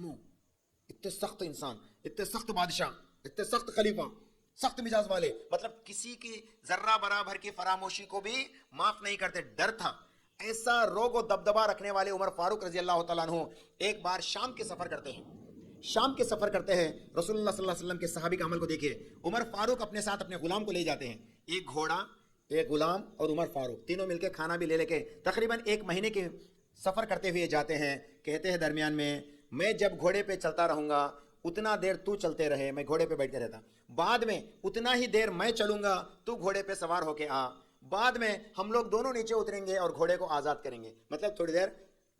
اتنے سخت انسان, اتنے سخت بادشاہ, اتنے سخت خلیفہ, سخت مزاج والے, مطلب کسی کی ذرہ برابر کی فراموشی کو بھی معاف نہیں کرتے, ڈر تھا. ایسا روگ و دبدبا رکھنے والے عمر فاروق رضی اللہ تعالیٰ عنہ ایک بار شام کے سفر کرتے ہیں. شام کے سفر کرتے ہیں. رسول اللہ صلی اللہ علیہ وسلم کے صحابی کا عمل کو دیکھیے. عمر فاروق اپنے ساتھ اپنے غلام کو لے جاتے ہیں, ایک گھوڑا, ایک غلام اور عمر فاروق, تینوں مل کے کھانا بھی لے کے تقریباً 1 مہینے کے سفر کرتے ہوئے جاتے ہیں. کہتے ہیں درمیان میں جب گھوڑے پہ چلتا رہوں گا اتنا دیر تو چلتے رہے, میں گھوڑے پہ بیٹھ کے رہتا, بعد میں اتنا ہی دیر میں چلوں گا, تو گھوڑے پہ سوار ہو کے آ. بعد میں ہم لوگ دونوں نیچے اتریں گے اور گھوڑے کو آزاد کریں گے. مطلب تھوڑی دیر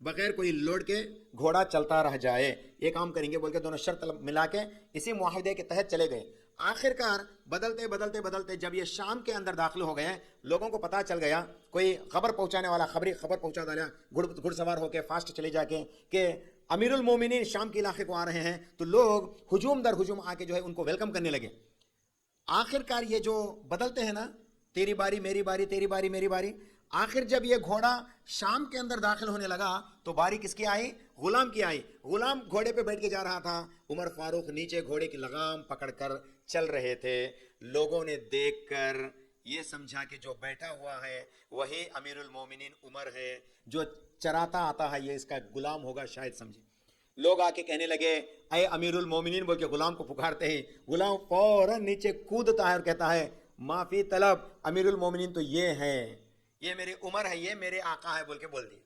بغیر کوئی لوڈ کے گھوڑا چلتا رہ جائے, یہ کام کریں گے بول کے دونوں شرط ملا کے اسی معاہدے کے تحت چلے گئے. آخر کار بدلتے بدلتے بدلتے جب یہ شام کے اندر داخل ہو گئے, لوگوں کو پتا چل گیا, کوئی خبر پہنچانے والا خبر پہنچا دیا گھڑ سوار ہو کے فاسٹ چلے جا کے کہ امیر المومنین شام کے علاقے کو آ رہے ہیں, تو لوگ ہجوم در ہجوم آ کے جو ہے ان کو ویلکم کرنے لگے. آخر کار یہ جو بدلتے ہیں نا, تیری باری میری باری تیری باری میری باری, آخر جب یہ گھوڑا شام کے اندر داخل ہونے لگا تو باری کس کی آئی؟ غلام کی آئی. غلام گھوڑے پہ بیٹھ کے جا رہا تھا, عمر فاروق نیچے گھوڑے کی لگام پکڑ کر چل رہے تھے. لوگوں نے دیکھ کر یہ سمجھا کہ جو بیٹھا ہوا ہے وہی امیر المومنین عمر ہے, جو چراتا آتا ہے یہ اس کا غلام ہوگا شاید, سمجھے. لوگ آ کے کہنے لگے اے امیر المومنین بول کے غلام کو پکارتے ہی غلام فوراً نیچے کودتا ہے اور کہتا ہے معافی طلب, امیر المومنین تو یہ ہے, یہ میرے عمر ہے, یہ میرے آقا ہے بول کے بول دیا.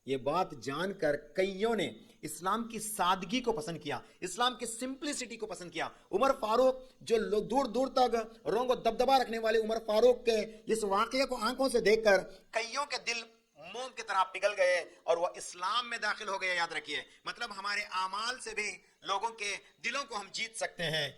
یہ بات جان کر کئیوں نے اسلام کی سادگی کو پسند کیا, اسلام کی سمپلسٹی کو پسند کیا. عمر فاروق جو لوگ دور دور تک رونگ و دبدبا رکھنے والے عمر فاروق کے اس واقعے کو آنکھوں سے دیکھ کر کئیوں کے دل موم کی طرح پگھل گئے اور وہ اسلام میں داخل ہو گئے. یاد رکھیے, مطلب ہمارے اعمال سے بھی لوگوں کے دلوں کو ہم جیت سکتے ہیں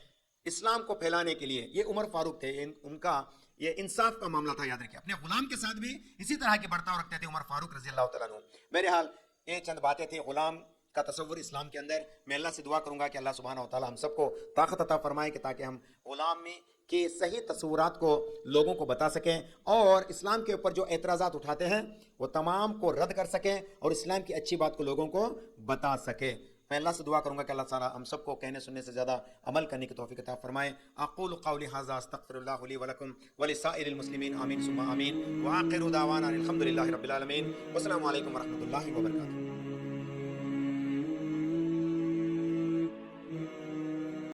اسلام کو پھیلانے کے لیے. یہ عمر فاروق تھے, ان کا یہ انصاف کا معاملہ تھا. یاد رکھیے, اپنے غلام کے ساتھ بھی اسی طرح کے برتاؤ رکھتے تھے عمر فاروق رضی اللہ تعالیٰ عنہ. بہرحال یہ چند باتیں تھیں غلام کا تصور اسلام کے اندر. میں اللہ سے دعا کروں گا کہ اللہ سبحانہ و تعالیٰ ہم سب کو طاقت عطا فرمائے کہ تاکہ ہم غلامی کے صحیح تصورات کو لوگوں کو بتا سکیں اور اسلام کے اوپر جو اعتراضات اٹھاتے ہیں وہ تمام کو رد کر سکیں اور اسلام کی اچھی بات کو لوگوں کو بتا سکیں. میں اللہ سے دعا کروں گا کہ اللہ تعالیٰ ہم سب کو کہنے سننے سے زیادہ عمل کرنے کی توفیق عطا فرمائے. اقول قولی ھذا استغفر اللہ لی ولکم ولسائر المسلمین, آمین ثم آمین, وآخر دعوانا الحمد للہ رب العالمین, والسلام علیکم ورحمۃ اللہ وبرکاتہ.